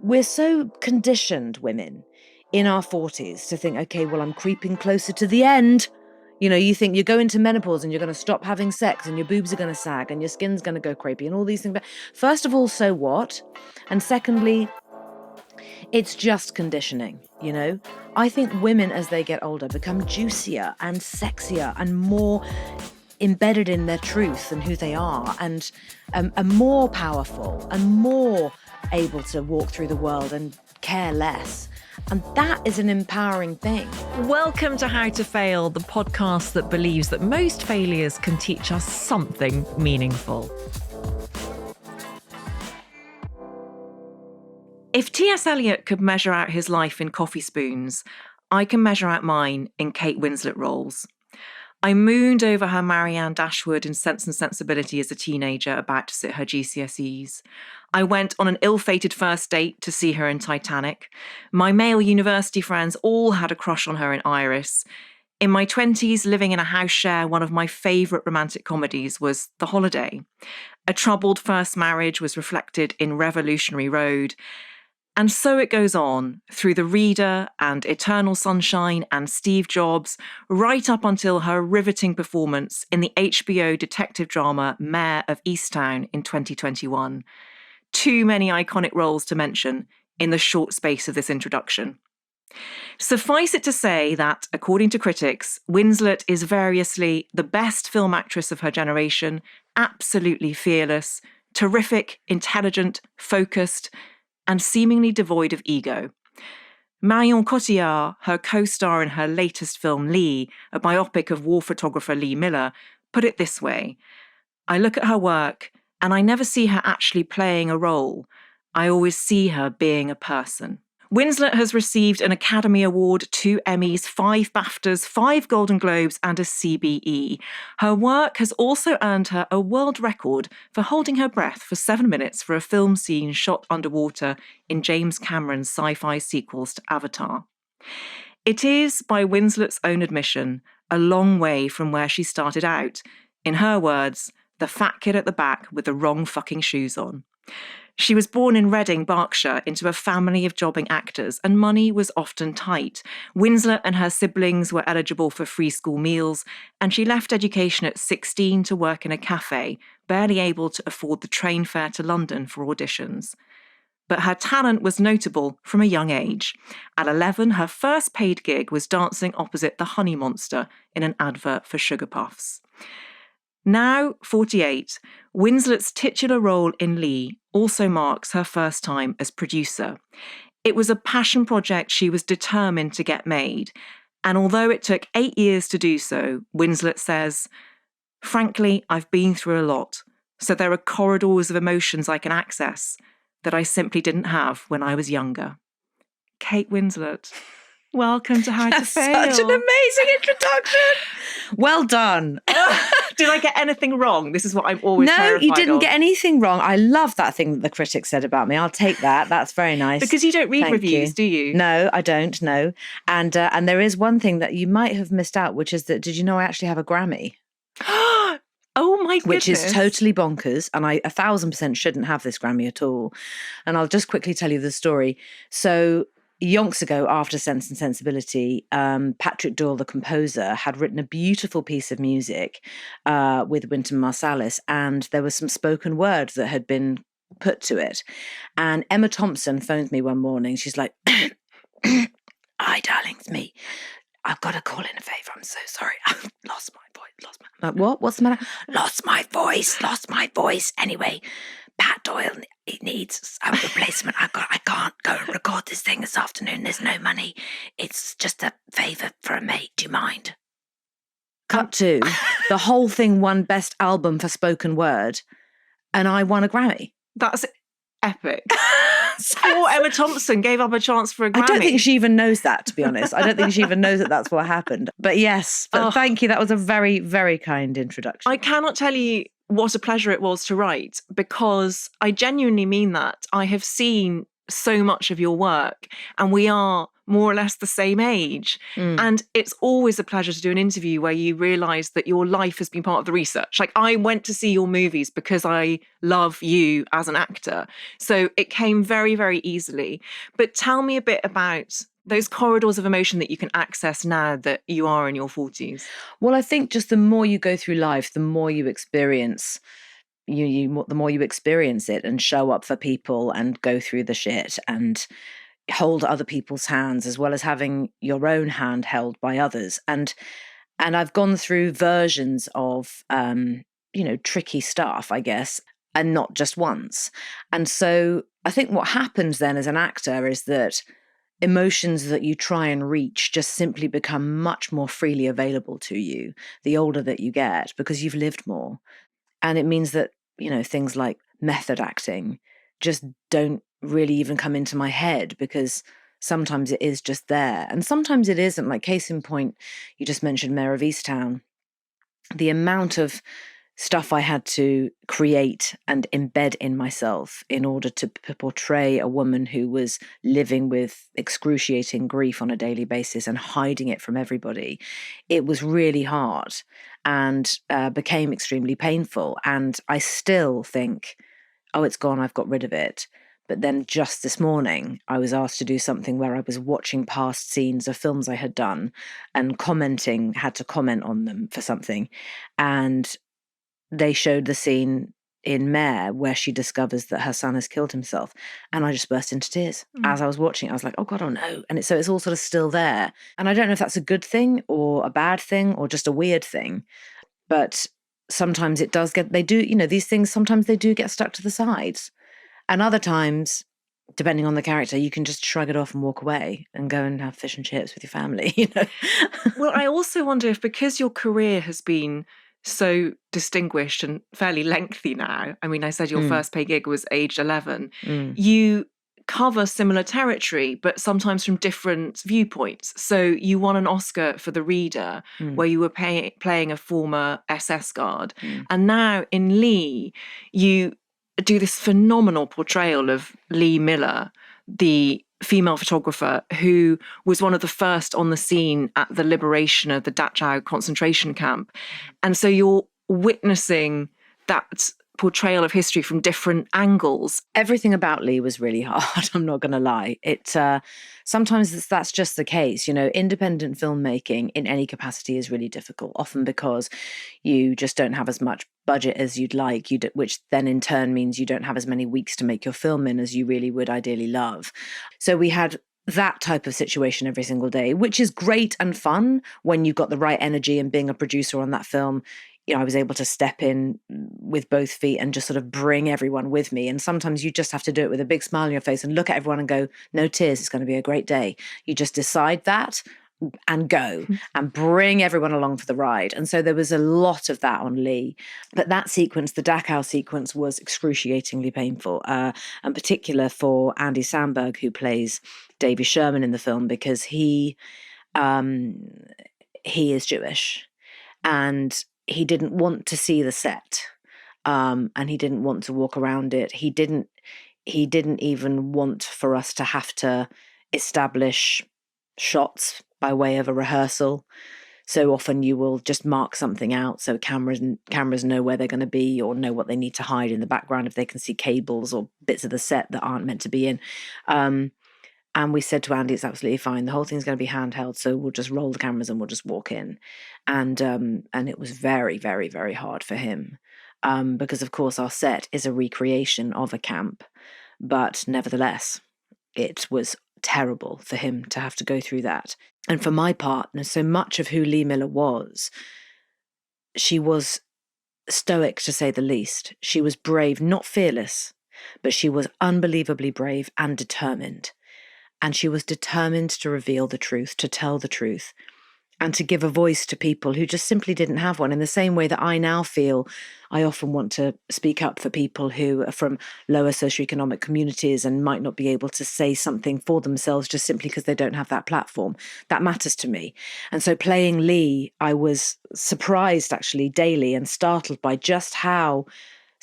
we're so conditioned, women, in our 40s to think, okay, well, I'm creeping closer to the end. You know, you think you go into menopause and you're going to stop having sex and your boobs are going to sag and your skin's going to go crepey and all these things. But first of all, so what? And secondly, it's just conditioning, you know? I think women, as they get older, become juicier and sexier and more embedded in their truth and who they are, and more powerful and more able to walk through the world and care less. And that is an empowering thing. Welcome to How to Fail, the podcast that believes that most failures can teach us something meaningful. If T.S. Eliot could measure out his life in coffee spoons, I can measure out mine in Kate Winslet roles. I mooned over her Marianne Dashwood in Sense and Sensibility as a teenager about to sit her GCSEs. I went on an ill-fated first date to see her in Titanic. My male university friends all had a crush on her in Iris. In my 20s, living in a house share, one of my favourite romantic comedies was The Holiday. A troubled first marriage was reflected in Revolutionary Road. And so it goes on, through The Reader and Eternal Sunshine and Steve Jobs, right up until her riveting performance in the HBO detective drama Mayor of Easttown in 2021. Too many iconic roles to mention in the short space of this introduction. Suffice it to say that, according to critics, Winslet is variously the best film actress of her generation, absolutely fearless, terrific, intelligent, focused, and seemingly devoid of ego. Marion Cotillard, her co-star in her latest film Lee, a biopic of war photographer Lee Miller, put it this way: I look at her work and I never see her actually playing a role. I always see her being a person. Winslet has received an Academy Award, 2 Emmys, 5 Baftas, 5 Golden Globes and a CBE. Her work has also earned her a world record for holding her breath for 7 minutes for a film scene shot underwater in James Cameron's sci-fi sequels to Avatar. It is, by Winslet's own admission, a long way from where she started out. In her words, the fat kid at the back with the wrong fucking shoes on. She was born in Reading, Berkshire, into a family of jobbing actors, and money was often tight. Winslet and her siblings were eligible for free school meals, and she left education at 16 to work in a cafe, barely able to afford the train fare to London for auditions. But her talent was notable from a young age. At 11, her first paid gig was dancing opposite the Honey Monster in an advert for Sugar Puffs. Now 48, Winslet's titular role in Lee also marks her first time as producer. It was a passion project she was determined to get made, and although it took 8 years to do so, Winslet says, "Frankly, I've been through a lot, so there are corridors of emotions I can access that I simply didn't have when I was younger." Kate Winslet, welcome to How to Fail. Such an amazing introduction. Well done. Did I get anything wrong? This is what I'm always terrified of. No, you didn't get anything wrong. I love that thing that the critics said about me. I'll take that. That's very nice. Because you don't read reviews, do you? No, I don't, no. And there is one thing that you might have missed out, which is that, did you know I actually have a Grammy? Oh my goodness. Which is totally bonkers. And I 1,000% shouldn't have this Grammy at all. And I'll just quickly tell you the story. So yonks ago, after Sense and Sensibility, Patrick Doyle, the composer, had written a beautiful piece of music with Wynton Marsalis, and there was some spoken word that had been put to it. And Emma Thompson phoned me one morning. She's like, "Hi, darling, it's me. I've got to call in a favour. I'm so sorry. I've lost my voice. Like, what? What's the matter? Lost my voice. Anyway, Pat Doyle, he needs a replacement. I can't go and record this thing this afternoon. There's no money. It's just a favour for a mate. Do you mind?" Cut to, the whole thing won Best Album for Spoken Word, and I won a Grammy. That's epic. Poor Emma Thompson gave up a chance for a Grammy. I don't think she even knows that, to be honest. I don't think she even knows that that's what happened. But yes, thank you. That was a very, very kind introduction. I cannot tell you what a pleasure it was to write, because I genuinely mean that. I have seen so much of your work, and we are more or less the same age. Mm. And it's always a pleasure to do an interview where you realise that your life has been part of the research. Like, I went to see your movies because I love you as an actor. So it came very, very easily. But tell me a bit about those corridors of emotion that you can access now that you are in your 40s. Well, I think just the more you go through life, the more you experience the more you experience it and show up for people and go through the shit and hold other people's hands, as well as having your own hand held by others. And I've gone through versions of tricky stuff, I guess, and not just once. And so I think what happens then as an actor is that emotions that you try and reach just simply become much more freely available to you the older that you get, because you've lived more. And it means that, things like method acting just don't really even come into my head, because sometimes it is just there. And sometimes it isn't. Like, case in point, you just mentioned Mayor of Easttown. The amount of stuff I had to create and embed in myself in order to portray a woman who was living with excruciating grief on a daily basis and hiding it from everybody. It was really hard and became extremely painful. And I still think, oh, it's gone, I've got rid of it. But then just this morning, I was asked to do something where I was watching past scenes of films I had done and had to comment on them for something. And they showed the scene in Mare where she discovers that her son has killed himself. And I just burst into tears. As I was watching, I was like, oh God, oh no. And so it's all sort of still there. And I don't know if that's a good thing or a bad thing or just a weird thing. But sometimes it does these things, sometimes they do get stuck to the sides. And other times, depending on the character, you can just shrug it off and walk away and go and have fish and chips with your family, Well, I also wonder if, because your career has been so distinguished and fairly lengthy now, I mean, I said your first pay gig was aged 11, you cover similar territory, but sometimes from different viewpoints. So you won an Oscar for The Reader, where you were playing a former SS guard. And now in Lee, you do this phenomenal portrayal of Lee Miller, the female photographer who was one of the first on the scene at the liberation of the Dachau concentration camp. And so you're witnessing that portrayal of history from different angles. Everything about Lee was really hard, I'm not going to lie. Sometimes that's just the case. Independent filmmaking in any capacity is really difficult, often because you just don't have as much budget as you'd like, which then in turn means you don't have as many weeks to make your film in as you really would ideally love. So we had that type of situation every single day, which is great and fun when you've got the right energy. And being a producer on that film, I was able to step in with both feet and just sort of bring everyone with me. And sometimes you just have to do it with a big smile on your face and look at everyone and go, no tears, it's going to be a great day. You just decide that and go and bring everyone along for the ride. And so there was a lot of that on Lee. But that sequence, the Dachau sequence, was excruciatingly painful, and particular for Andy Samberg, who plays Davy Sherman in the film, because he is Jewish and he didn't want to see the set, and he didn't want to walk around it. He didn't even want for us to have to establish shots by way of a rehearsal. So often you will just mark something out so cameras know where they're going to be or know what they need to hide in the background if they can see cables or bits of the set that aren't meant to be in. And we said to Andy, it's absolutely fine. The whole thing's going to be handheld, so we'll just roll the cameras and we'll just walk in. And it was very, very, very hard for him, because, of course, our set is a recreation of a camp. But nevertheless, it was terrible for him to have to go through that. And for my part, so much of who Lee Miller was, she was stoic, to say the least. She was brave, not fearless, but she was unbelievably brave and determined. And she was determined to reveal the truth, to tell the truth, and to give a voice to people who just simply didn't have one. In the same way that I now feel I often want to speak up for people who are from lower socioeconomic communities and might not be able to say something for themselves just simply because they don't have that platform. That matters to me. And so playing Lee, I was surprised actually daily and startled by just how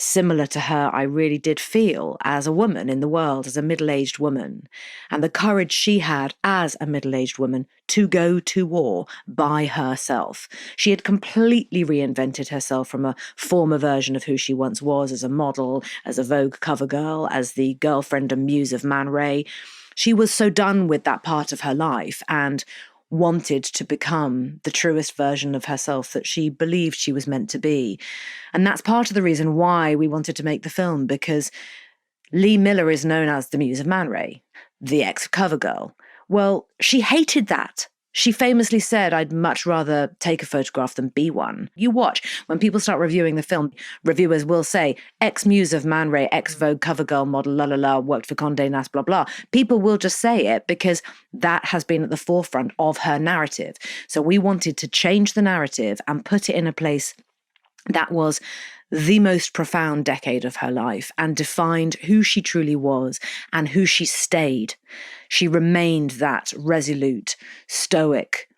similar to her I really did feel as a woman in the world, as a middle-aged woman, and the courage she had as a middle-aged woman to go to war by herself. She had completely reinvented herself from a former version of who she once was as a model, as a Vogue cover girl, as the girlfriend and muse of Man Ray. She was so done with that part of her life and wanted to become the truest version of herself that she believed she was meant to be. And that's part of the reason why we wanted to make the film, because Lee Miller is known as the muse of Man Ray, the ex-cover girl. Well, she hated that. She famously said, I'd much rather take a photograph than be one. You watch, when people start reviewing the film, reviewers will say, ex-muse of Man Ray, ex-Vogue cover girl model, la la la, worked for Condé Nast, blah, blah. People will just say it because that has been at the forefront of her narrative. So we wanted to change the narrative and put it in a place that was the most profound decade of her life and defined who she truly was and who she stayed. She remained that resolute, stoic,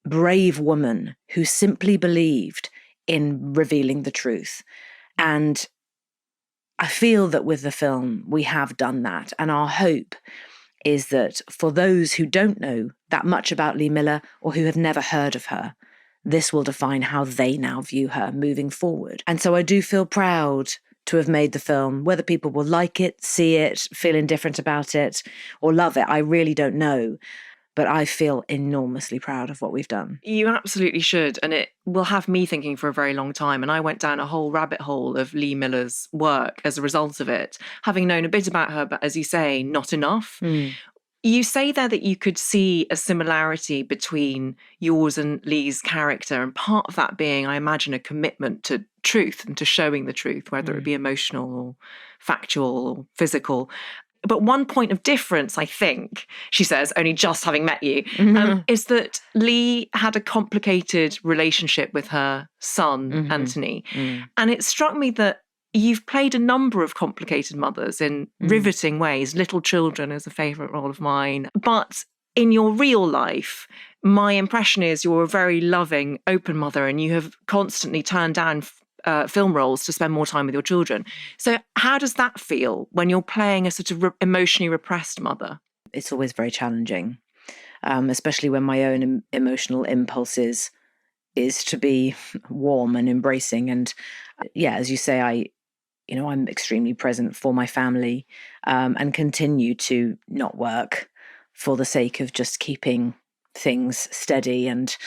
brave woman who simply believed in revealing the truth. And I feel that with the film, we have done that. And our hope is that for those who don't know that much about Lee Miller or who have never heard of her, this will define how they now view her moving forward. And so I do feel proud to have made the film. Whether people will like it, see it, feel indifferent about it, or love it, I really don't know. But I feel enormously proud of what we've done. You absolutely should. And it will have me thinking for a very long time. And I went down a whole rabbit hole of Lee Miller's work as a result of it, having known a bit about her, but as you say, not enough. You say there that you could see a similarity between yours and Lee's character, and part of that being, I imagine, a commitment to truth and to showing the truth, whether it be emotional or factual or physical. But one point of difference, I think, she says, only just having met you, is that Lee had a complicated relationship with her son, Anthony. And it struck me that you've played a number of complicated mothers in riveting ways. Little Children is a favourite role of mine. But in your real life, my impression is you're a very loving, open mother, and you have constantly turned down film roles to spend more time with your children. So how does that feel when you're playing a sort of emotionally repressed mother? It's always very challenging, especially when my own emotional impulses is to be warm and embracing. And yeah, as you say, I'm extremely present for my family, and continue to not work for the sake of just keeping things steady and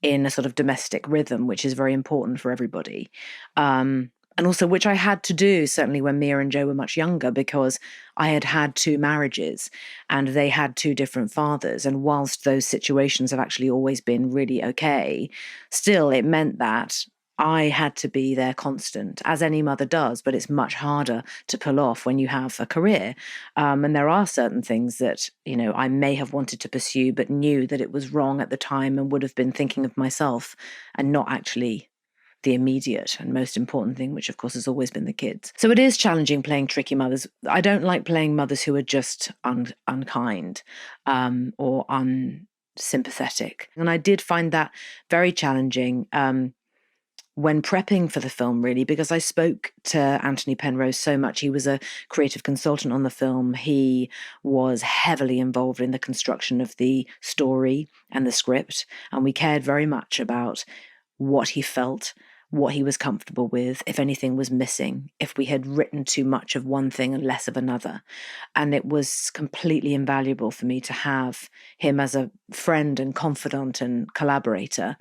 in a sort of domestic rhythm, which is very important for everybody. And also, which I had to do certainly when Mia and Joe were much younger, because I had had two marriages and they had two different fathers. And whilst those situations have actually always been really okay, still it meant that I had to be there constant, as any mother does, but it's much harder to pull off when you have a career. And there are certain things that, I may have wanted to pursue, but knew that it was wrong at the time and would have been thinking of myself and not actually the immediate and most important thing, which of course has always been the kids. So it is challenging playing tricky mothers. I don't like playing mothers who are just unkind or unsympathetic. And I did find that very challenging when prepping for the film, really, because I spoke to Anthony Penrose so much. He was a creative consultant on the film. He was heavily involved in the construction of the story and the script, and we cared very much about what he felt, what he was comfortable with, if anything was missing, if we had written too much of one thing and less of another. And it was completely invaluable for me to have him as a friend and confidant and collaborator.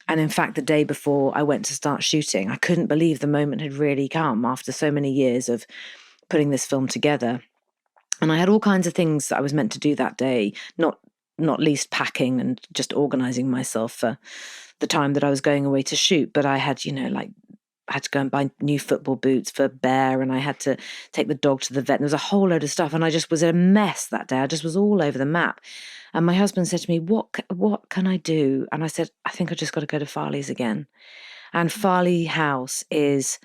And in fact, the day before I went to start shooting, I couldn't believe the moment had really come after so many years of putting this film together. And I had all kinds of things that I was meant to do that day, not least packing and just organising myself for the time that I was going away to shoot. But I had, I had to go and buy new football boots for Bear, and I had to take the dog to the vet. And there was a whole load of stuff, and I just was a mess that day. I just was all over the map. And my husband said to me, what can I do? And I said, I think I just got to go to Farley's again. And Farley House is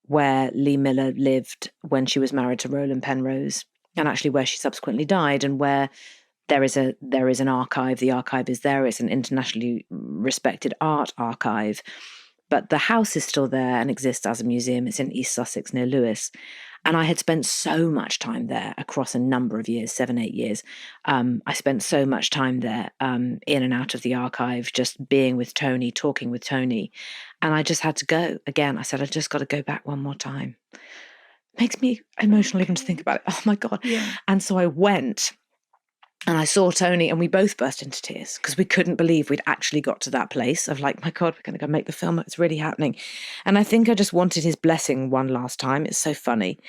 where Lee Miller lived when she was married to Roland Penrose, and actually where she subsequently died, and where there is an archive. The archive is there. It's an internationally respected art archive. but the house is still there and exists as a museum. It's in East Sussex near Lewes. And I had spent so much time there across a number of years, 7, 8 years. I spent so much time there, in and out of the archive, just being with Tony, talking with Tony. And I just had to go again. I said, I just got to go back one more time. Makes me emotional even to think about it. Oh my God. Yeah. And so I went. And I saw Tony and we both burst into tears because we couldn't believe we'd actually got to that place of like, my God, we're going to go make the film. It's really happening. And I think I just wanted his blessing one last time. It's so funny.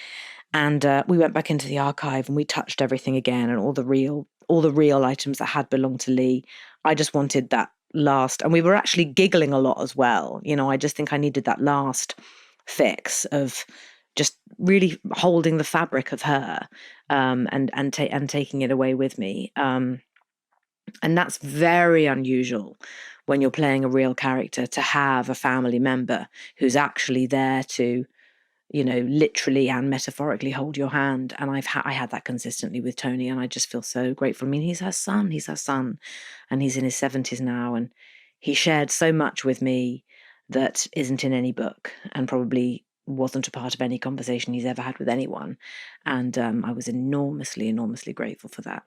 And we went back into the archive and we touched everything again and all the real items that had belonged to Lee. I just wanted that last. And we were actually giggling a lot as well. You know, I just think I needed that last fix of just really holding the fabric of her, and taking it away with me. And that's very unusual when you're playing a real character, to have a family member who's actually there to, you know, literally and metaphorically hold your hand. And I had that consistently with Tony, and I just feel so grateful. I mean, he's her son, and he's in his 70s now, and he shared so much with me that isn't in any book, and probably wasn't a part of any conversation he's ever had with anyone. And I was enormously, enormously grateful for that.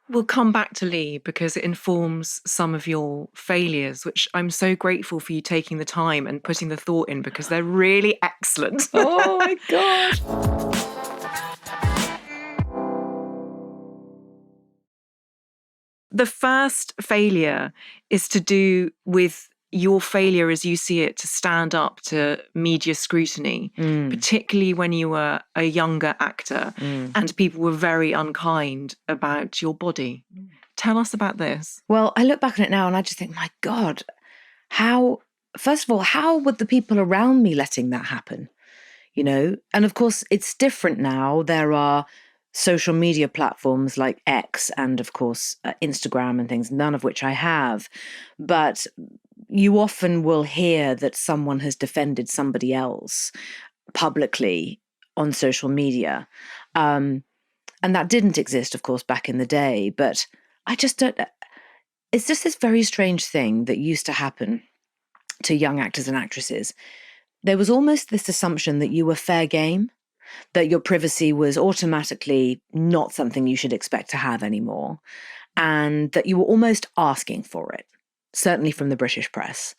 We'll come back to Lee because it informs some of your failures, which I'm so grateful for you taking the time and putting the thought in, because they're really excellent. Oh my God. The first failure is to do with your failure, as you see it, to stand up to media scrutiny, particularly when you were a younger actor and people were very unkind about your body. Tell us about this. Well, I look back on it now and I just think, my God, first of all, how were the people around me letting that happen? You know, and of course, it's different now. There are social media platforms like X and, of course, Instagram and things, none of which I have. But you often will hear that someone has defended somebody else publicly on social media. And that didn't exist, of course, back in the day. But I just don't. It's just this very strange thing that used to happen to young actors and actresses. There was almost this assumption that you were fair game, that your privacy was automatically not something you should expect to have anymore, and that you were almost asking for it, certainly from the British press.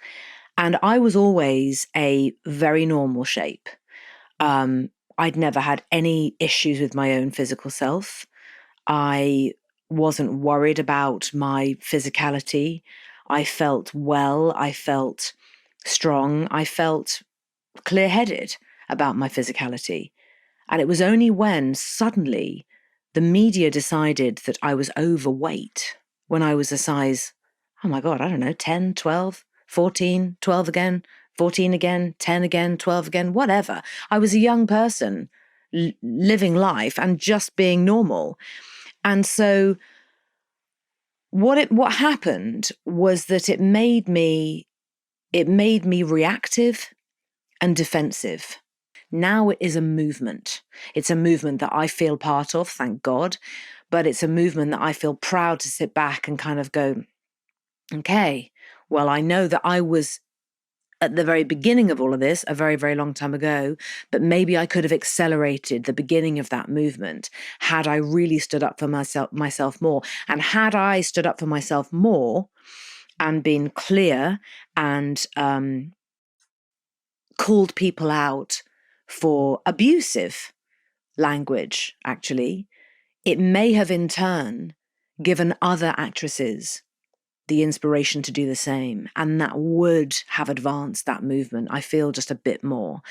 And I was always a very normal shape. I'd never had any issues with my own physical self. I wasn't worried about my physicality. I felt well. I felt strong. I felt clear-headed about my physicality. And it was only when suddenly the media decided that I was overweight, when I was a size, oh my God, I don't know, 10, 12, 14, 12 again, 14 again, 10 again, 12 again, whatever. I was a young person living life and just being normal. And so what happened was that it made me reactive and defensive. Now it is a movement. It's a movement that I feel part of, thank God, but it's a movement that I feel proud to sit back and kind of go, okay, well, I know that I was at the very beginning of all of this a very, very long time ago, but maybe I could have accelerated the beginning of that movement had I really stood up for myself more. And had I stood up for myself more and been clear and called people out for abusive language, actually, it may have in turn given other actresses the inspiration to do the same. And that would have advanced that movement, I feel, just a bit more.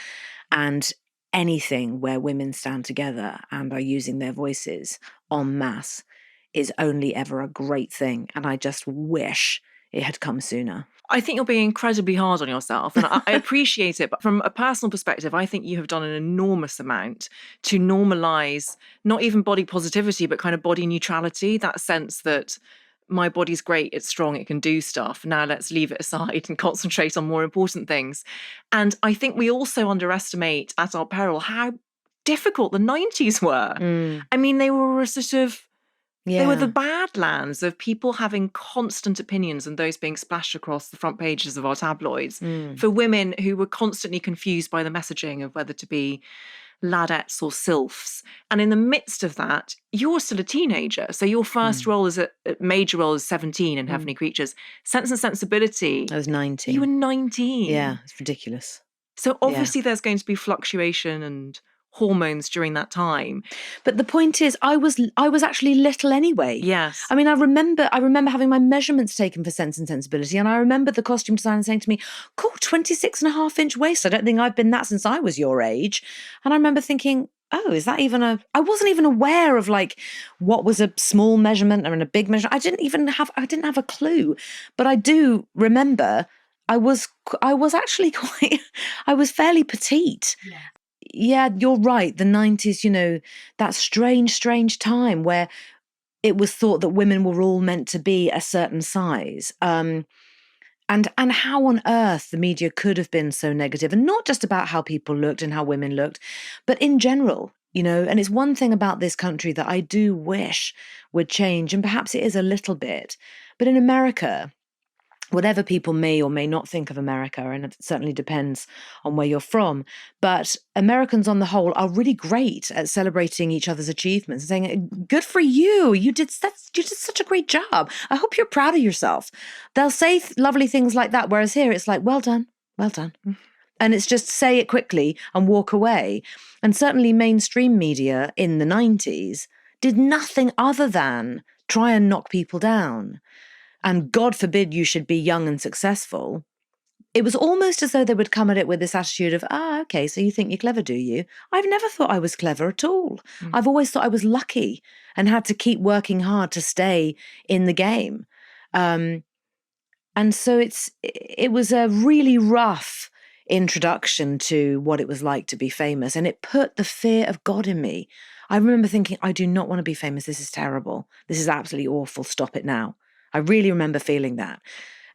And anything where women stand together and are using their voices en masse is only ever a great thing. And I just wish it had come sooner. I think you're being incredibly hard on yourself, and I appreciate it. But from a personal perspective, I think you have done an enormous amount to normalize not even body positivity, but kind of body neutrality, that sense that my body's great, it's strong, it can do stuff. Now let's leave it aside and concentrate on more important things. And I think we also underestimate at our peril how difficult the 90s were. I mean, they were a sort of They were the Yeah. Badlands of people having constant opinions and those being splashed across the front pages of our tabloids for women who were constantly confused by the messaging of whether to be ladettes or sylphs. And in the midst of that, you're still a teenager. So your first role is a major role is 17 in Heavenly Creatures. Sense and Sensibility, I was 19. you were 19. Yeah, it's ridiculous. So obviously there's going to be fluctuation and hormones during that time. But the point is, I was actually little anyway. Yes. I mean, I remember having my measurements taken for Sense and Sensibility, and I remember the costume designer saying to me, cool, 26.5-inch waist. I don't think I've been that since I was your age. And I remember thinking, oh, is that even I wasn't even aware of like what was a small measurement or a big measurement. I didn't have a clue. But I do remember I was actually I was fairly petite. Yeah, you're right. The 90s, that strange time where it was thought that women were all meant to be a certain size. And how on earth the media could have been so negative, and not just about how people looked and how women looked, but in general, and it's one thing about this country that I do wish would change, and perhaps it is a little bit, but in America, whatever people may or may not think of America, and it certainly depends on where you're from, but Americans on the whole are really great at celebrating each other's achievements, saying, good for you, you did such a great job. I hope you're proud of yourself. They'll say lovely things like that, whereas here it's like, well done. And it's just say it quickly and walk away. And certainly mainstream media in the 90s did nothing other than try and knock people down. And God forbid you should be young and successful. It was almost as though they would come at it with this attitude of, okay, so you think you're clever, do you? I've never thought I was clever at all. I've always thought I was lucky and had to keep working hard to stay in the game. And so it was a really rough introduction to what it was like to be famous. And it put the fear of God in me. I remember thinking, I do not want to be famous. This is terrible. This is absolutely awful. Stop it now. I really remember feeling that.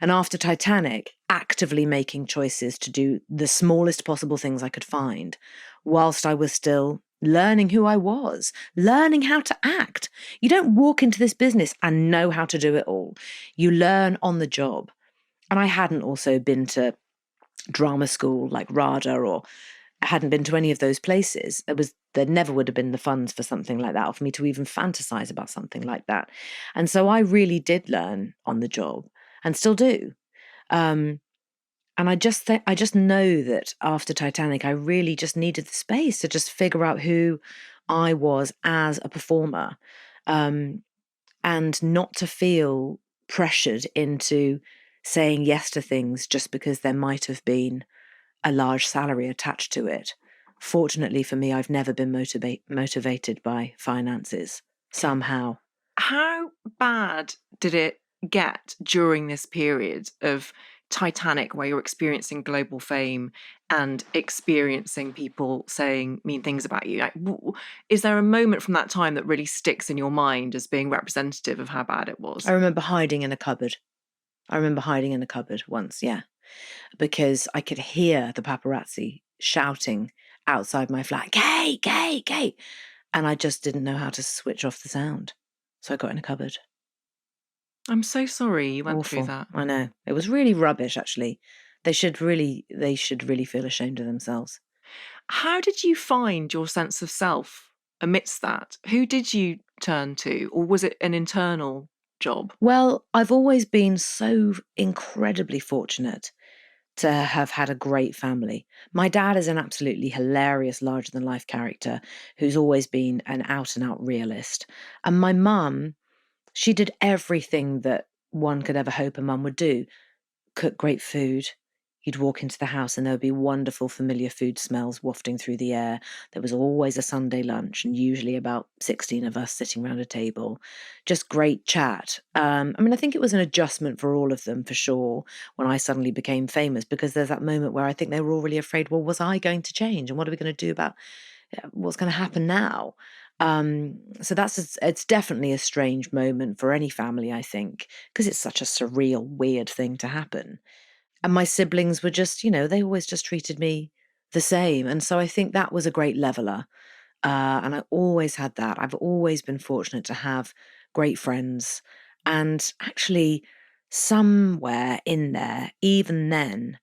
And after Titanic, actively making choices to do the smallest possible things I could find, whilst I was still learning who I was, learning how to act. You don't walk into this business and know how to do it all. You learn on the job. And I hadn't also been to drama school like RADA, or hadn't been to any of those places. There never would have been the funds for something like that, or for me to even fantasize about something like that. And so I really did learn on the job, and still do. And I just know that after Titanic, I really just needed the space to just figure out who I was as a performer, and not to feel pressured into saying yes to things just because there might have been a large salary attached to it. Fortunately for me, I've never been motivated by finances somehow. How bad did it get during this period of Titanic, where you're experiencing global fame and experiencing people saying mean things about you? Like, is there a moment from that time that really sticks in your mind as being representative of how bad it was? I remember hiding in a cupboard. Once, yeah, because I could hear the paparazzi shouting outside my flat, "Kate, Kate, Kate," and I just didn't know how to switch off the sound. So I got in a cupboard. I'm so sorry you went Awful. through that. I know. It was really rubbish, actually. They should really feel ashamed of themselves. How did you find your sense of self amidst that? Who did you turn to, or was it an internal job? Well, I've always been so incredibly fortunate to have had a great family. My dad is an absolutely hilarious, larger-than-life character who's always been an out-and-out realist. And my mum, she did everything that one could ever hope a mum would do. Cook great food. You'd walk into the house and there would be wonderful, familiar food smells wafting through the air. There was always a Sunday lunch, and usually about 16 of us sitting around a table. Just great chat. I think it was an adjustment for all of them, for sure, when I suddenly became famous, because there's that moment where I think they were all really afraid, well, was I going to change? And what are we going to do about what's going to happen now? So it's definitely a strange moment for any family, I think, because it's such a surreal, weird thing to happen. And my siblings were just, they always just treated me the same. And so I think that was a great leveler. And I always had that. I've always been fortunate to have great friends. And actually, somewhere in there, even then,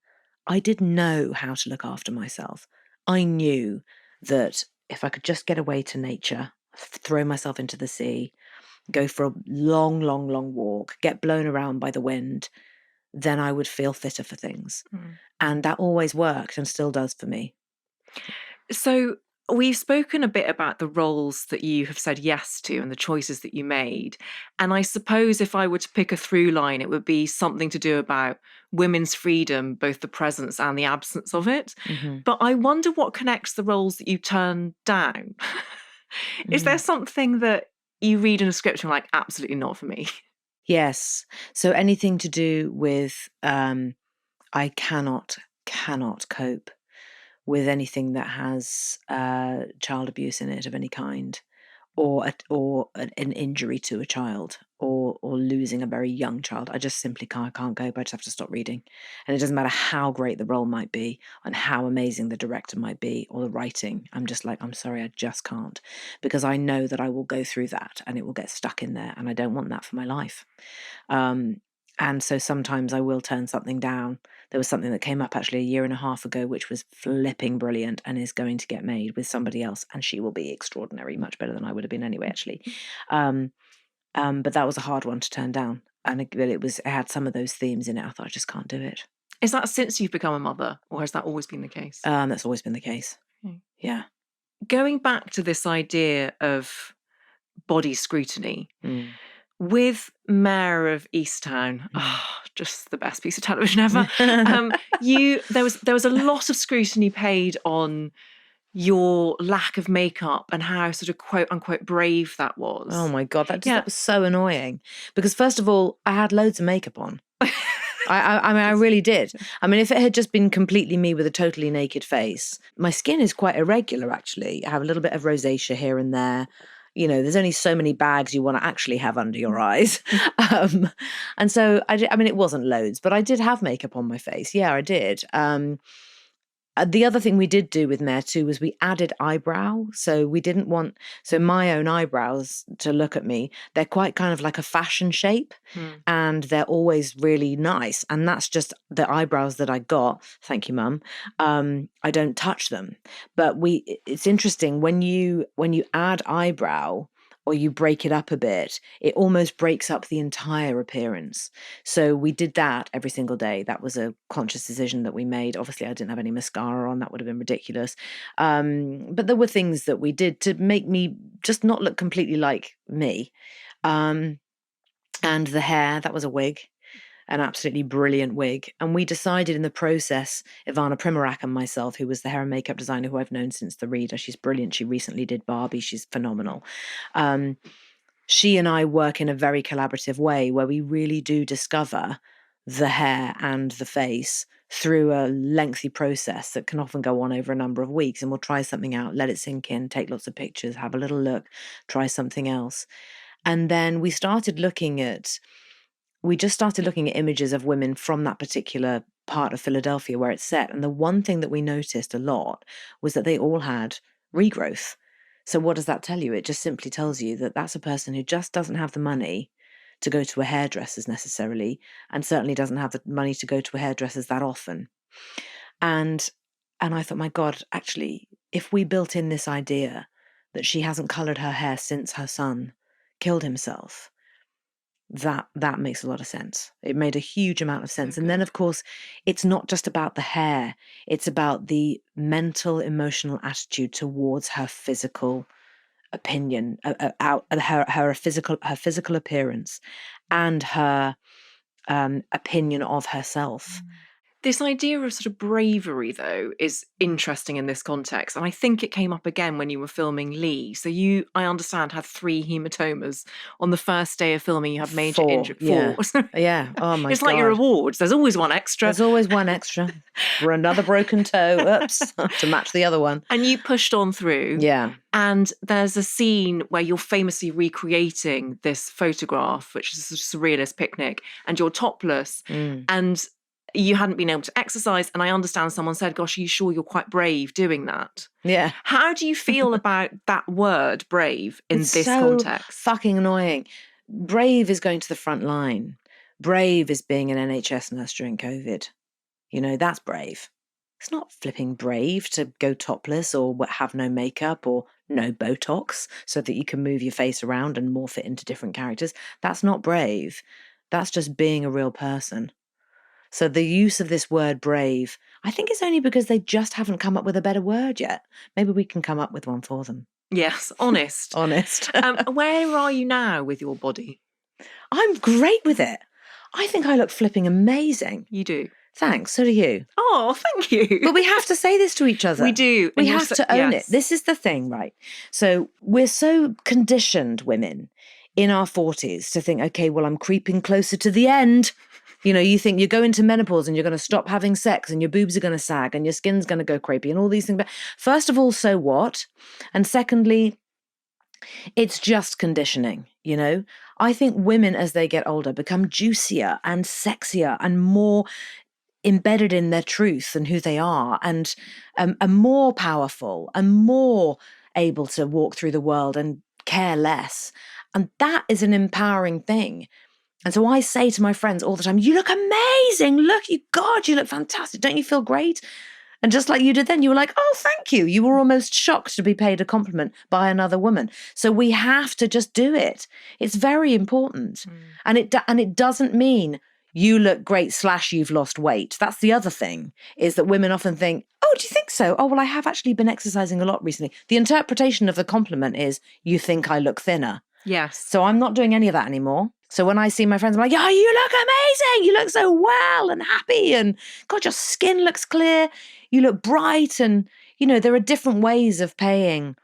I did know how to look after myself. I knew that if I could just get away to nature, throw myself into the sea, go for a long, long, long walk, get blown around by the wind, then I would feel fitter for things. And that always worked and still does for me. So we've spoken a bit about the roles that you have said yes to and the choices that you made. And I suppose if I were to pick a through line, it would be something to do about women's freedom, both the presence and the absence of it. But I wonder what connects the roles that you turn down. Is there something that you read in a script and you're like, absolutely not for me? Yes. So anything to do with I cannot cope with anything that has child abuse in it of any kind, or an injury to a child, or losing a very young child. I just simply can't cope. I just have to stop reading. And it doesn't matter how great the role might be and how amazing the director might be or the writing. I'm just like, I'm sorry, I just can't, because I know that I will go through that and it will get stuck in there, and I don't want that for my life. And so sometimes I will turn something down. There was something that came up actually a year and a half ago, which was flipping brilliant and is going to get made with somebody else. And she will be extraordinary, much better than I would have been anyway, actually. But that was a hard one to turn down. And it had some of those themes in it. I thought, I just can't do it. Is that since you've become a mother, or has that always been the case? That's always been the case. Yeah. Going back to this idea of body scrutiny, with Mayor of Easttown, just the best piece of television ever. There was a lot of scrutiny paid on your lack of makeup and how sort of quote unquote brave that was. Oh my God, that was so annoying. Because first of all, I had loads of makeup on. I mean, I really did. I mean, if it had just been completely me with a totally naked face, my skin is quite irregular, actually. I have a little bit of rosacea here and there. You know, there's only so many bags you want to actually have under your eyes. And so, I mean, it wasn't loads, but I did have makeup on my face. Yeah, I did. The other thing we did do with Mare too was we added eyebrow. So we didn't want, my own eyebrows to look at me, they're quite kind of like a fashion shape and they're always really nice. And that's just the eyebrows that I got. Thank you, Mum. I don't touch them. But it's interesting when you add eyebrow, or you break it up a bit, it almost breaks up the entire appearance. So we did that every single day. That was a conscious decision that we made. Obviously, I didn't have any mascara on. That would have been ridiculous. But there were things that we did to make me just not look completely like me. And the hair, that was a wig. An absolutely brilliant wig. And we decided in the process, Ivana Primorak and myself, who was the hair and makeup designer who I've known since The Reader, she's brilliant. She recently did Barbie. She's phenomenal. She and I work in a very collaborative way where we really do discover the hair and the face through a lengthy process that can often go on over a number of weeks. And we'll try something out, let it sink in, take lots of pictures, have a little look, try something else. And then we just started looking at images of women from that particular part of Philadelphia where it's set. And the one thing that we noticed a lot was that they all had regrowth. So what does that tell you? It just simply tells you that that's a person who just doesn't have the money to go to a hairdresser's necessarily, and certainly doesn't have the money to go to a hairdresser's that often. And I thought, my God, actually, if we built in this idea that she hasn't coloured her hair since her son killed himself, that makes a lot of sense. It made a huge amount of sense. And then, of course, it's not just about the hair. It's about the mental, emotional attitude towards her physical opinion, her physical appearance, and her opinion of herself. This idea of sort of bravery, though, is interesting in this context. And I think it came up again when you were filming Lee. So you, I understand, had 3 hematomas on the first day of filming. You had major injury. 4. Yeah. Oh, my God. It's like your awards. There's always one extra. There's always one extra. For another broken toe. Oops. To match the other one. And you pushed on through. Yeah. And there's a scene where you're famously recreating this photograph, which is a surrealist picnic, and you're topless. And you hadn't been able to exercise. And I understand someone said, gosh, are you sure you're quite brave doing that? Yeah. How do you feel about that word brave in this so context? Fucking annoying. Brave is going to the front line. Brave is being an NHS nurse during COVID. That's brave. It's not flipping brave to go topless or have no makeup or no Botox so that you can move your face around and morph it into different characters. That's not brave. That's just being a real person. So the use of this word brave, I think it's only because they just haven't come up with a better word yet. Maybe we can come up with one for them. Yes, honest. Honest. Where are you now with your body? I'm great with it. I think I look flipping amazing. You do. Thanks, so do you. Oh, thank you. But we have to say this to each other. We do. We have to own it. This is the thing, right? So we're so conditioned, women, in our 40s to think, okay, well, I'm creeping closer to the end. You think you go into menopause and you're going to stop having sex and your boobs are going to sag and your skin's going to go crepey and all these things. But first of all, so what? And secondly, it's just conditioning, I think women, as they get older, become juicier and sexier and more embedded in their truth and who they are, and are more powerful and more able to walk through the world and care less. And that is an empowering thing. And so I say to my friends all the time, you look amazing. Look, you look fantastic. Don't you feel great? And just like you did then, you were like, oh, thank you. You were almost shocked to be paid a compliment by another woman. So we have to just do it. It's very important. And it doesn't mean you look great / you've lost weight. That's the other thing, is that women often think, oh, do you think so? Oh, well, I have actually been exercising a lot recently. The interpretation of the compliment is, you think I look thinner. Yes. So I'm not doing any of that anymore. So when I see my friends, I'm like, oh, you look amazing. You look so well and happy. And God, your skin looks clear. You look bright. And, there are different ways of paying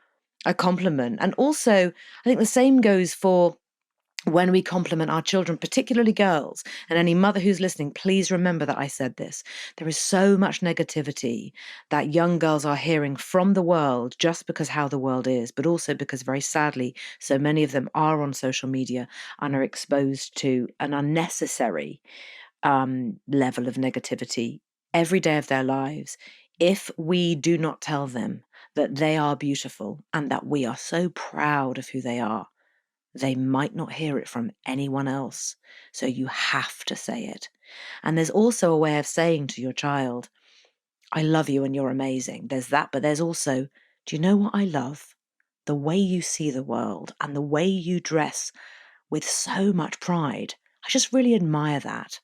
a compliment. And also, I think the same goes for when we compliment our children, particularly girls, and any mother who's listening, please remember that I said this. There is so much negativity that young girls are hearing from the world just because how the world is, but also because very sadly, so many of them are on social media and are exposed to an unnecessary level of negativity every day of their lives. If we do not tell them that they are beautiful and that we are so proud of who they are, they might not hear it from anyone else. So you have to say it. And there's also a way of saying to your child, I love you and you're amazing. There's that, but there's also, do you know what I love? The way you see the world and the way you dress with so much pride. I just really admire that.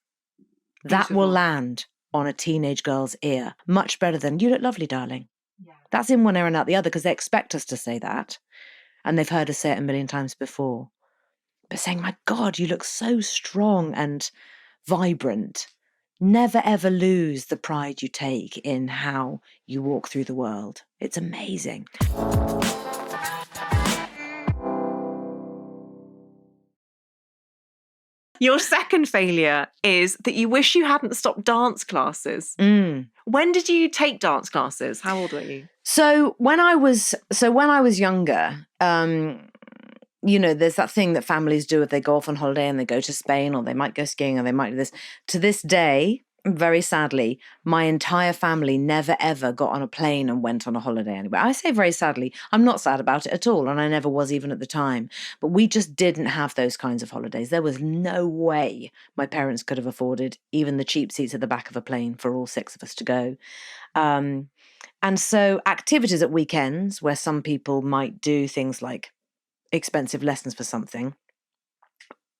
That will land on a teenage girl's ear much better than, you look lovely, darling. Yeah. That's in one ear and out the other because they expect us to say that. And they've heard us say it a million times before. But saying, my God, you look so strong and vibrant. Never, ever lose the pride you take in how you walk through the world. It's amazing. Your second failure is that you wish you hadn't stopped dance classes. When did you take dance classes? How old were you? So when I was younger, there's that thing that families do if they go off on holiday and they go to Spain, or they might go skiing, or they might do this. To this day, very sadly, my entire family never ever got on a plane and went on a holiday anywhere. I say very sadly, I'm not sad about it at all, and I never was even at the time. But we just didn't have those kinds of holidays. There was no way my parents could have afforded even the cheap seats at the back of a plane for all 6 of us to go. And so activities at weekends where some people might do things like expensive lessons for something,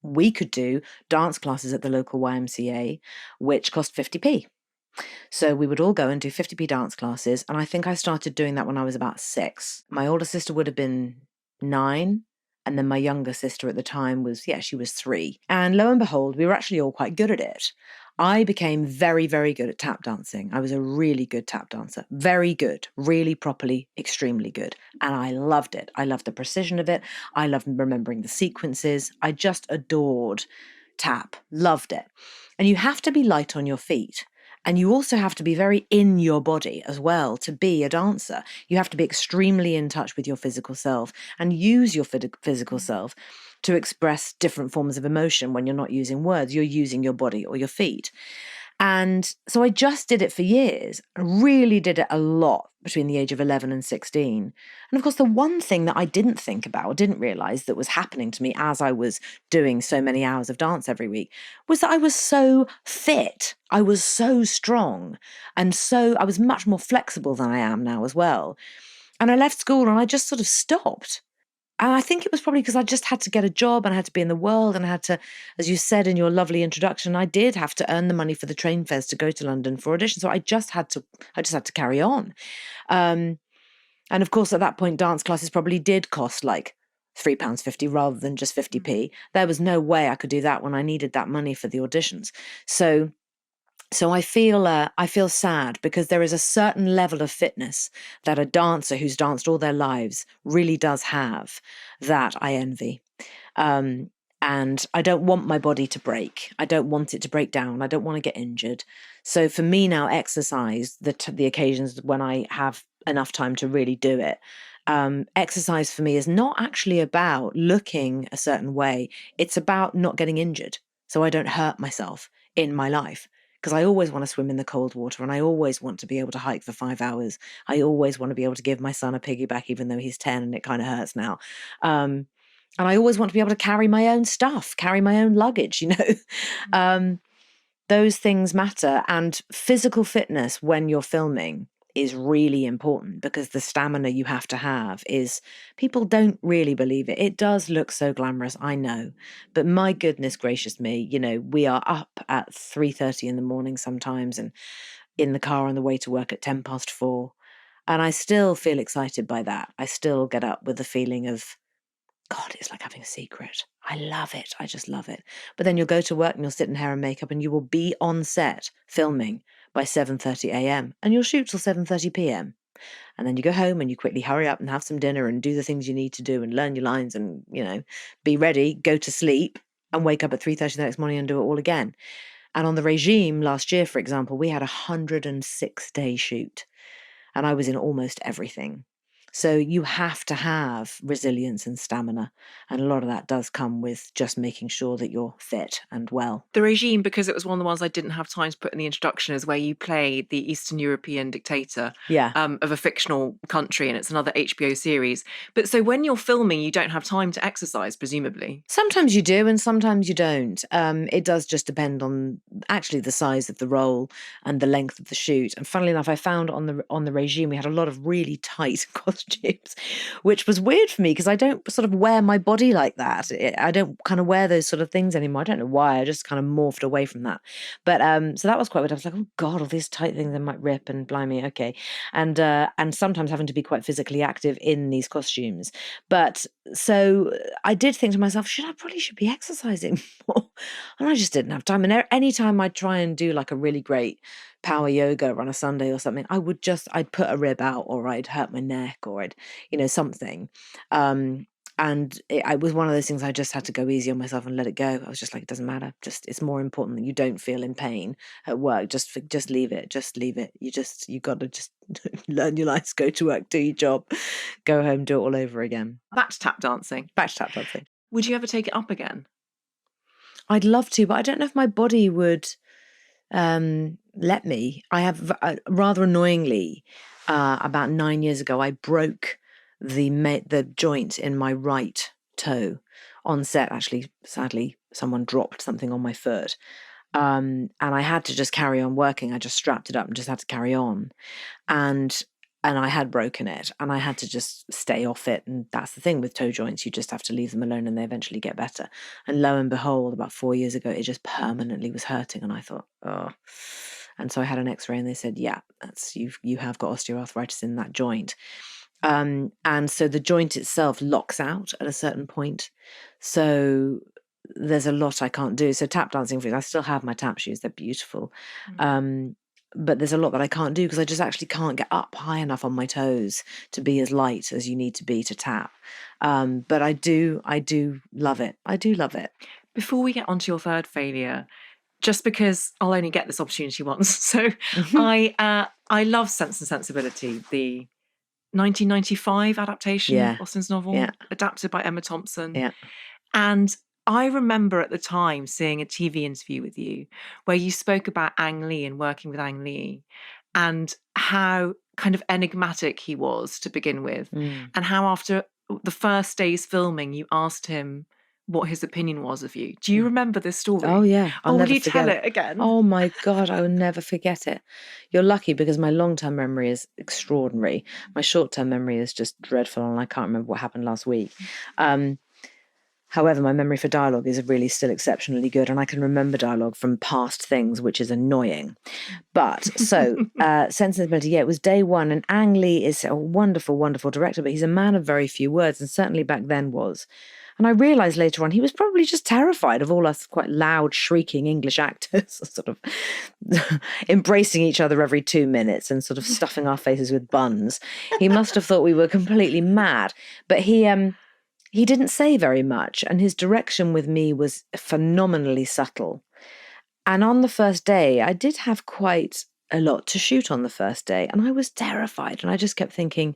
we could do dance classes at the local YMCA, which cost 50p. So we would all go and do 50p dance classes. And I think I started doing that when I was about 6. My older sister would have been 9. And then my younger sister at the time she was 3. And lo and behold, we were actually all quite good at it. I became very, very good at tap dancing. I was a really good tap dancer. Very good, really properly, extremely good. And I loved it. I loved the precision of it. I loved remembering the sequences. I just adored tap, loved it. And you have to be light on your feet. And you also have to be very in your body as well to be a dancer. You have to be extremely in touch with your physical self and use your physical self to express different forms of emotion. When you're not using words, you're using your body or your feet. And so I just did it for years. I really did it a lot between the age of 11 and 16. And of course, the one thing that I didn't think about or didn't realize that was happening to me as I was doing so many hours of dance every week was that I was so fit. I was so strong. And so I was much more flexible than I am now as well. And I left school and I just sort of stopped. And I think it was probably because I just had to get a job and I had to be in the world and I had to, as you said in your lovely introduction, I did have to earn the money for the train fares to go to London for audition. So I just had to carry on. And of course, at that point, dance classes probably did cost like £3.50 rather than just 50p. There was no way I could do that when I needed that money for the auditions. So I feel sad because there is a certain level of fitness that a dancer who's danced all their lives really does have that I envy. And I don't want my body to break. I don't want it to break down. I don't want to get injured. So for me now, exercise, the occasions when I have enough time to really do it, exercise for me is not actually about looking a certain way. It's about not getting injured so I don't hurt myself in my life. Because I always want to swim in the cold water and I always want to be able to hike for 5 hours. I always want to be able to give my son a piggyback, even though he's 10 and it kind of hurts now. And I always want to be able to carry my own stuff, carry my own luggage, Those things matter. And physical fitness when you're filming is really important because the stamina you have to have is, people don't really believe it. It does look so glamorous, I know. But my goodness gracious me, we are up at 3:30 in the morning sometimes and in the car on the way to work at 4:10. And I still feel excited by that. I still get up with the feeling of, God, it's like having a secret. I love it. I just love it. But then you'll go to work and you'll sit in hair and makeup and you will be on set filming by 7:30 a.m. and you'll shoot till 7:30 p.m. And then you go home and you quickly hurry up and have some dinner and do the things you need to do and learn your lines and, be ready, go to sleep and wake up at 3:30 the next morning and do it all again. And on the regime last year, for example, we had a 106-day shoot and I was in almost everything. So you have to have resilience and stamina. And a lot of that does come with just making sure that you're fit and well. The regime, because it was one of the ones I didn't have time to put in the introduction, is where you play the Eastern European dictator of a fictional country, and it's another HBO series. But so when you're filming, you don't have time to exercise, presumably. Sometimes you do and sometimes you don't. It does just depend on actually the size of the role and the length of the shoot. And funnily enough, I found on the regime, we had a lot of really tight costumes, which was weird for me because I don't sort of wear my body like that. I don't kind of wear those sort of things anymore. I don't know why. I just kind of morphed away from that. But so that was quite weird. I was like, oh God, all these tight things, I might rip and blimey, okay. And sometimes having to be quite physically active in these costumes. But so I did think to myself, I probably should be exercising more. And I just didn't have time. And any time I'd try and do like a really great power yoga on a Sunday or something, I'd put a rib out or I'd hurt my neck or I'd, something. And it was one of those things I just had to go easy on myself and let it go. I was just like, it doesn't matter. It's more important that you don't feel in pain at work. Just leave it. Just leave it. You got to just learn your lines, go to work, do your job, go home, do it all over again. Back to tap dancing. Would you ever take it up again? I'd love to, but I don't know if my body would let me. I have rather annoyingly, about 9 years ago, I broke the joint in my right toe on set. Actually, sadly, someone dropped something on my foot. And I had to just carry on working. I just strapped it up and just had to carry on. And I had broken it and I had to just stay off it. And that's the thing with toe joints. You just have to leave them alone and they eventually get better. And lo and behold, about 4 years ago, it just permanently was hurting. And I thought, oh. And so I had an x-ray and they said, yeah, you have got osteoarthritis in that joint. And so the joint itself locks out at a certain point. So there's a lot I can't do. So tap dancing, I still have my tap shoes. They're beautiful. But there's a lot that I can't do because I just actually can't get up high enough on my toes to be as light as you need to be to tap. But I do love it. I do love it. Before we get onto your third failure, just because I'll only get this opportunity once. So I love Sense and Sensibility, the 1995 adaptation of Austen's novel, adapted by Emma Thompson. Yeah. And I remember at the time seeing a TV interview with you where you spoke about Ang Lee and working with Ang Lee and how kind of enigmatic he was to begin with, and how after the first day's filming, you asked him what his opinion was of you. Do you remember this story? Oh, yeah. I'll never will you forget tell it again? Oh, my God. I will never forget it. You're lucky because my long-term memory is extraordinary. My short-term memory is just dreadful, and I can't remember what happened last week. However, my memory for dialogue is really still exceptionally good, and I can remember dialogue from past things, which is annoying. But so, Sensibility, yeah, it was day one, and Ang Lee is a wonderful, wonderful director, but he's a man of very few words, and certainly back then was. And I realised later on he was probably just terrified of all us quite loud, shrieking English actors sort of embracing each other every 2 minutes and sort of stuffing our faces with buns. He must have thought we were completely mad. But he didn't say very much, and his direction with me was phenomenally subtle. And on the first day, I did have quite a lot to shoot on the first day, and I was terrified. And I just kept thinking,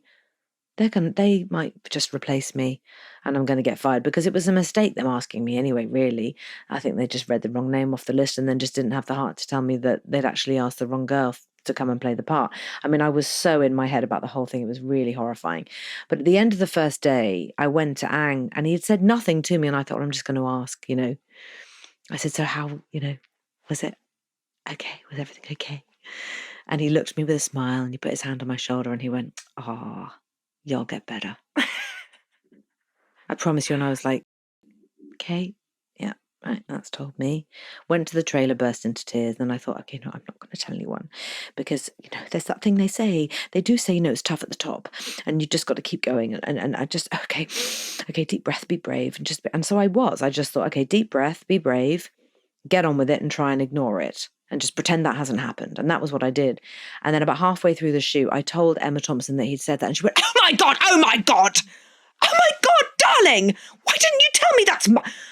they might just replace me and I'm going to get fired, because it was a mistake them asking me anyway, really. I think they just read the wrong name off the list and then just didn't have the heart to tell me that they'd actually asked the wrong girl to come and play the part. I mean, I was so in my head about the whole thing. It was really horrifying. But at the end of the first day, I went to Ang and he had said nothing to me, and I thought, well, I'm just going to ask, I said, so how, was it okay? Was everything okay? And he looked at me with a smile and he put his hand on my shoulder and he went, "Ah, you'll get better." I promise you. And I was like, okay, yeah, right, that's told me. Went to the trailer, burst into tears. Then I thought, okay, no, I'm not going to tell anyone, because, there's that thing they do say, it's tough at the top and you just got to keep going. And I just, okay, deep breath, be brave. And so I just thought, okay, deep breath, be brave, get on with it and try and ignore it and just pretend that hasn't happened. And that was what I did. And then about halfway through the shoot, I told Emma Thompson that he'd said that, and she went, "Oh my God, oh my God, oh my God, darling, why didn't you tell me that's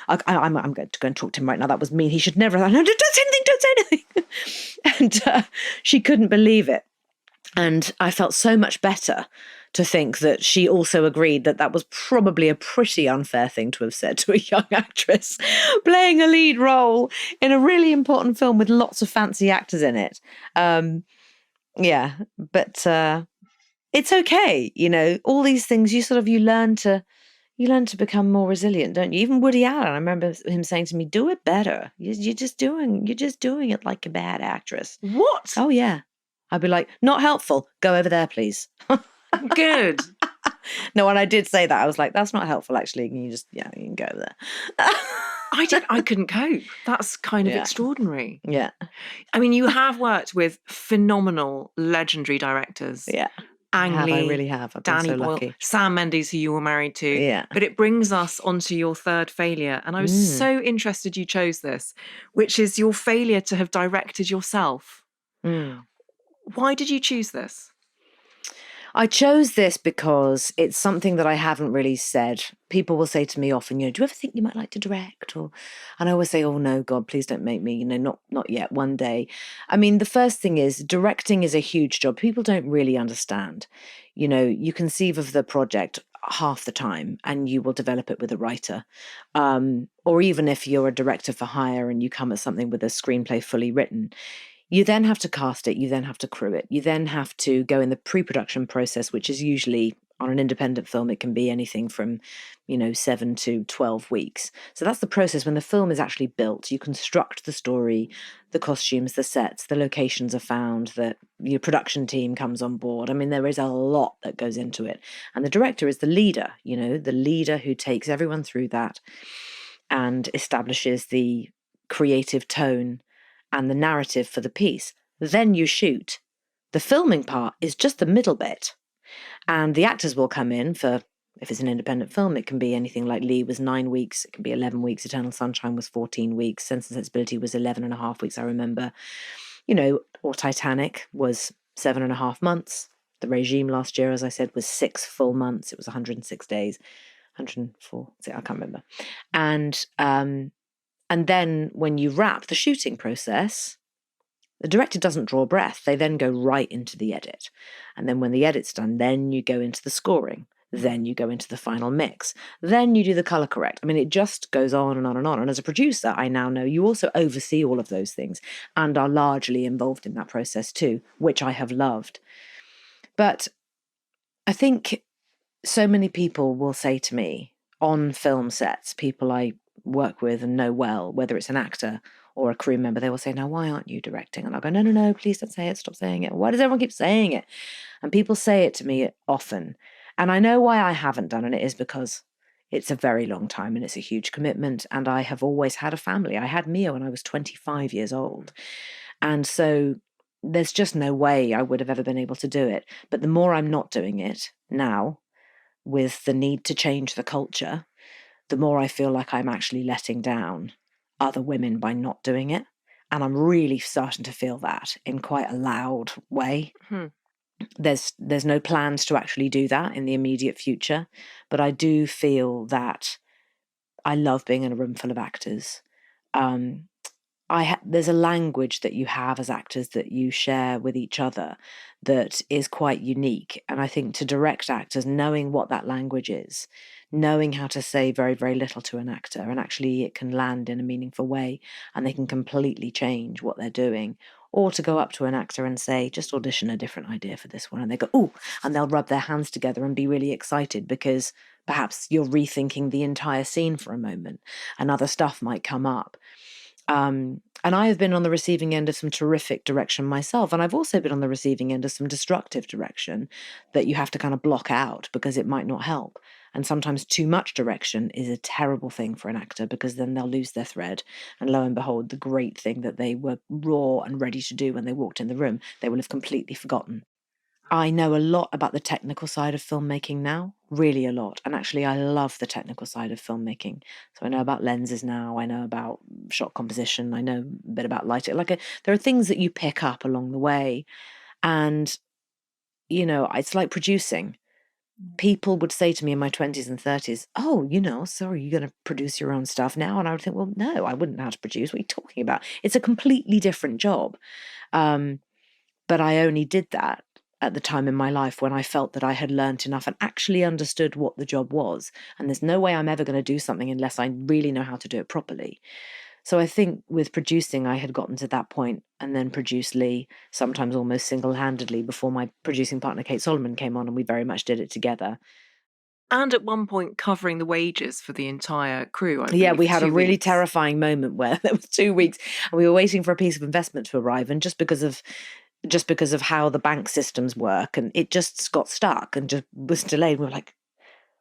I'm going to go and talk to him right now. That was mean. He should never have." "No, don't say anything." And she couldn't believe it. And I felt so much better to think that she also agreed that that was probably a pretty unfair thing to have said to a young actress playing a lead role in a really important film with lots of fancy actors in it. Yeah, but it's okay. All these things you learn to become more resilient, don't you? Even Woody Allen, I remember him saying to me, "Do it better. You're just doing it like a bad actress." What? Oh, yeah. I'd be like, "Not helpful. Go over there, please." Good. No, and I did say that. I was like, "That's not helpful, actually. You can go over there." I couldn't cope. That's kind of extraordinary. Yeah. I mean, you have worked with phenomenal, legendary directors. Yeah. Ang Lee, I really have. I've been Danny so Boyle, lucky. Sam Mendes, who you were married to. Yeah. But it brings us onto your third failure. And I was so interested you chose this, which is your failure to have directed yourself. Why did you choose this? I chose this because it's something that I haven't really said. People will say to me often, "Do you ever think you might like to direct?" And I always say, "Oh no, God, please don't make me, not yet, one day." I mean, the first thing is, directing is a huge job. People don't really understand. You conceive of the project half the time and you will develop it with a writer. Or even if you're a director for hire and you come at something with a screenplay fully written, you then have to cast it, you then have to crew it, you then have to go in the pre-production process, which is usually, on an independent film, it can be anything from, 7 to 12 weeks. So that's the process. When the film is actually built, you construct the story, the costumes, the sets, the locations are found, your production team comes on board. I mean, there is a lot that goes into it. And the director is the leader, the leader who takes everyone through that and establishes the creative tone and the narrative for the piece. Then you shoot. The filming part is just the middle bit. And the actors will come in for, if it's an independent film, it can be anything like Lee was 9 weeks, it can be 11 weeks, Eternal Sunshine was 14 weeks, Sense and Sensibility was 11 and a half weeks, I remember. Or Titanic was 7.5 months. The Regime last year, as I said, was 6 full months. It was 106 days. 104, I can't remember. And then when you wrap the shooting process, the director doesn't draw breath. They then go right into the edit. And then when the edit's done, then you go into the scoring. Then you go into the final mix. Then you do the color correct. I mean, it just goes on and on and on. And as a producer, I now know you also oversee all of those things and are largely involved in that process too, which I have loved. But I think so many people will say to me on film sets, people I work with and know well, whether it's an actor or a crew member, they will say, "Now, why aren't you directing?" And I'll go, no, please don't say it. Stop saying it. Why does everyone keep saying it? And people say it to me often. And I know why I haven't done, and it is because it's a very long time and it's a huge commitment. And I have always had a family. I had Mia when I was 25 years old. And so there's just no way I would have ever been able to do it. But the more I'm not doing it now, with the need to change the culture, the more I feel like I'm actually letting down other women by not doing it. And I'm really starting to feel that in quite a loud way. There's no plans to actually do that in the immediate future, but I do feel that I love being in a room full of actors. There's a language that you have as actors that you share with each other that is quite unique. And I think to direct actors, knowing what that language is, knowing how to say very, very little to an actor, and actually it can land in a meaningful way and they can completely change what they're doing. Or to go up to an actor and say, just audition a different idea for this one. And they go, "Ooh," and they'll rub their hands together and be really excited because perhaps you're rethinking the entire scene for a moment and other stuff might come up. And I have been on the receiving end of some terrific direction myself. And I've also been on the receiving end of some destructive direction that you have to kind of block out because it might not help. And sometimes too much direction is a terrible thing for an actor because then they'll lose their thread. And lo and behold, the great thing that they were raw and ready to do when they walked in the room, they will have completely forgotten. I know a lot about the technical side of filmmaking now, really a lot. And actually, I love the technical side of filmmaking. So I know about lenses now. I know about shot composition. I know a bit about lighting. There are things that you pick up along the way. And, it's like producing. People would say to me in my 20s and 30s, "Oh, so are you going to produce your own stuff now?" And I would think, well, no, I wouldn't know how to produce. What are you talking about? It's a completely different job. But I only did that at the time in my life when I felt that I had learnt enough and actually understood what the job was. And there's no way I'm ever going to do something unless I really know how to do it properly. So I think with producing, I had gotten to that point and then produced Lee, sometimes almost single-handedly, before my producing partner, Kate Solomon, came on, and we very much did it together. And at one point covering the wages for the entire crew, I Yeah, believe, we for had a 2 really weeks. terrifying moment where there was 2 weeks and we were waiting for a piece of investment to arrive. And just because of how the bank systems work, and it just got stuck and just was delayed. We were like,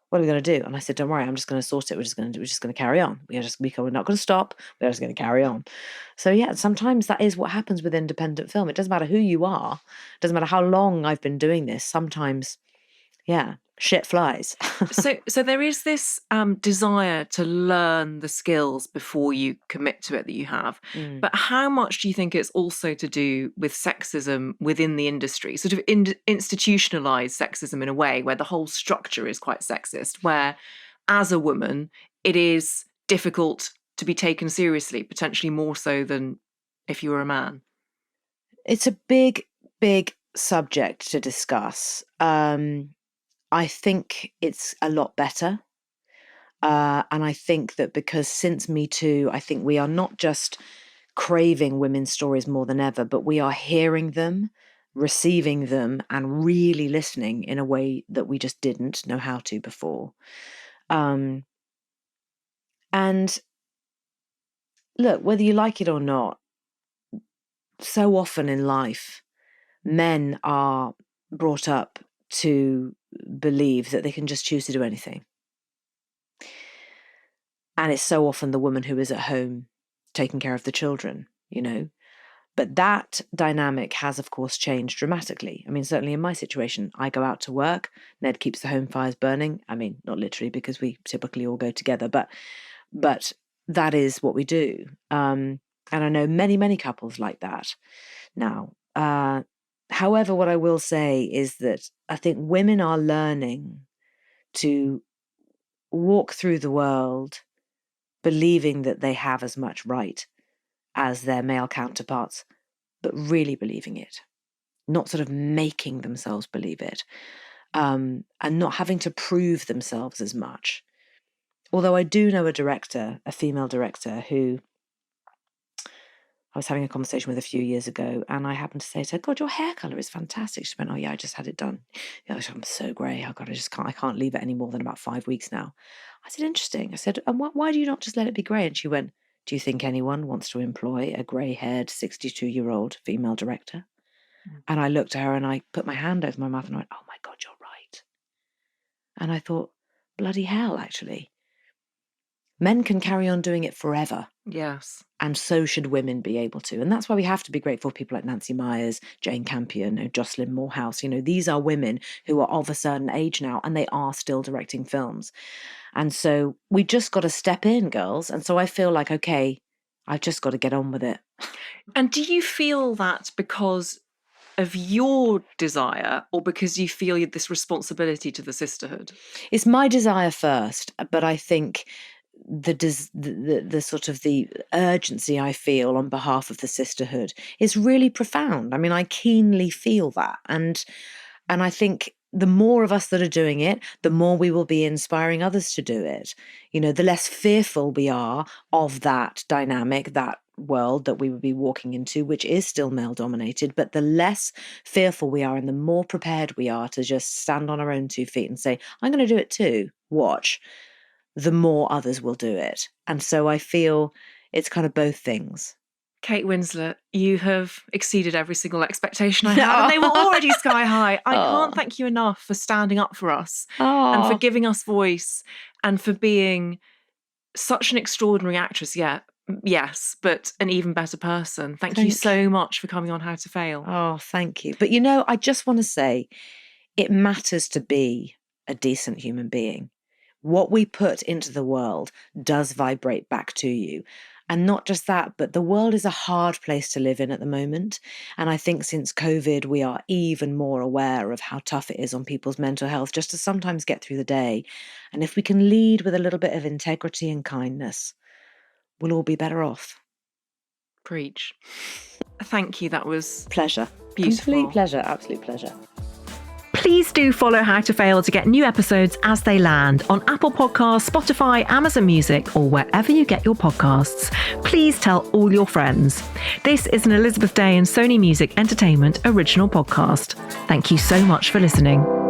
"What are we going to do?" And I said, "Don't worry, I'm just going to sort it. We're just going to carry on. We're not going to stop. We're just going to carry on." So yeah, sometimes that is what happens with independent film. It doesn't matter who you are. It doesn't matter how long I've been doing this. Sometimes, yeah, shit flies. So there is this desire to learn the skills before you commit to it that you have. But how much do you think it's also to do with sexism within the industry, sort of institutionalized sexism in a way where the whole structure is quite sexist, where as a woman, it is difficult to be taken seriously, potentially more so than if you were a man? It's a big, big subject to discuss. I think it's a lot better. And I think that because since Me Too, I think we are not just craving women's stories more than ever, but we are hearing them, receiving them, and really listening in a way that we just didn't know how to before. And look, whether you like it or not, so often in life, men are brought up to believe that they can just choose to do anything. And it's so often the woman who is at home taking care of the children, But that dynamic has, of course, changed dramatically. I mean, certainly in my situation, I go out to work, Ned keeps the home fires burning. I mean, not literally because we typically all go together, but that is what we do. And I know many, many couples like that now. However, what I will say is that I think women are learning to walk through the world believing that they have as much right as their male counterparts, but really believing it, not sort of making themselves believe it. and not having to prove themselves as much. Although I do know a female director, who I was having a conversation with a few years ago, and I happened to say to her, God, your hair colour is fantastic. She went, oh yeah, I just had it done. Yeah, I'm so grey. Oh God, I can't leave it any more than about 5 weeks now. I said, interesting. I said, and why do you not just let it be grey? And she went, do you think anyone wants to employ a grey-haired 62-year-old female director? And I looked at her and I put my hand over my mouth and I went, oh my God, you're right. And I thought, bloody hell, actually. Men can carry on doing it forever. Yes. And so should women be able to. And that's why we have to be grateful for people like Nancy Myers, Jane Campion, Jocelyn Moorhouse. These are women who are of a certain age now and they are still directing films. And so we just got to step in, girls. And so I feel like, okay, I've just got to get on with it. And do you feel that because of your desire or because you feel this responsibility to the sisterhood? It's my desire first, but I think the sort of the urgency I feel on behalf of the sisterhood is really profound. I mean, I keenly feel that. And I think the more of us that are doing it, the more we will be inspiring others to do it. The less fearful we are of that dynamic, that world that we would be walking into, which is still male dominated, but the less fearful we are and the more prepared we are to just stand on our own 2 feet and say, I'm going to do it too, watch, the more others will do it. And so I feel it's kind of both things. Kate Winslet, you have exceeded every single expectation I had, and they were already sky high. I can't thank you enough for standing up for us and for giving us voice and for being such an extraordinary actress. Yeah, yes, but an even better person. Thank you so much for coming on How to Fail. Oh, thank you. But I just want to say it matters to be a decent human being. What we put into the world does vibrate back to you. And not just that, but the world is a hard place to live in at the moment. And I think since COVID, we are even more aware of how tough it is on people's mental health just to sometimes get through the day. And if we can lead with a little bit of integrity and kindness, we'll all be better off. Preach. Thank you. That was pleasure. Beautiful. Complete pleasure. Absolute pleasure. Please do follow How to Fail to get new episodes as they land on Apple Podcasts, Spotify, Amazon Music, or wherever you get your podcasts. Please tell all your friends. This is an Elizabeth Day and Sony Music Entertainment original podcast. Thank you so much for listening.